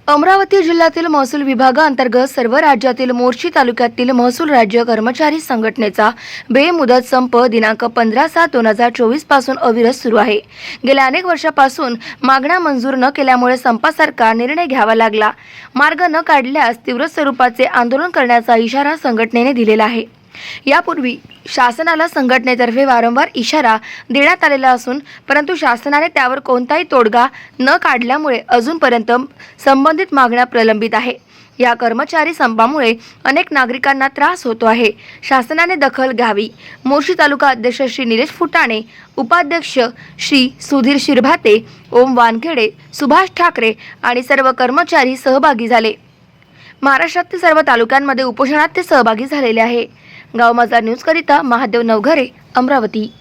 अमरावती जिल्ह्यातील महसूल विभागाअंतर्गत सर्व राज्यातील मोर्शी तालुक्यातील महसूल राज्य कर्मचारी संघटनेचा बेमुदत संप दिनांक 15/7/2024 पासून अविरत सुरू आहे। गेल्या अनेक वर्षापासून मागण्या मंजूर न केल्यामुळे संपासारखा निर्णय घ्यावा लागला। मार्ग न काढल्यास तीव्र स्वरूपाचे आंदोलन करण्याचा इशारा संघटनेने दिलेला आहे। यापूर्वी शासनाला संघटनेतर्फे वारंवार इशारा देण्यात आलेला असून परंतु शासनाने त्यावर कोणताही तोडगा न काढल्यामुळे अजूनपर्यंत संबंधित मागण्या प्रलंबित आहे। या कर्मचारी संपामुळे अनेक नागरिकांना त्रास होतो आहे। शासनाने दखल घ्यावी। मोर्शी तालुका अध्यक्ष श्री निलेश फुटाणे, उपाध्यक्ष श्री सुधीर शिरभाते, ओम वानखेडे, सुभाष ठाकरे आणि सर्व कर्मचारी सहभागी झाले। महाराष्ट्रातील सर्व तालुक्यांमध्ये उपोषणात ते सहभागी झालेले आहे। गाव माझा न्यूज करिता महादेव नवघरे, अमरावती।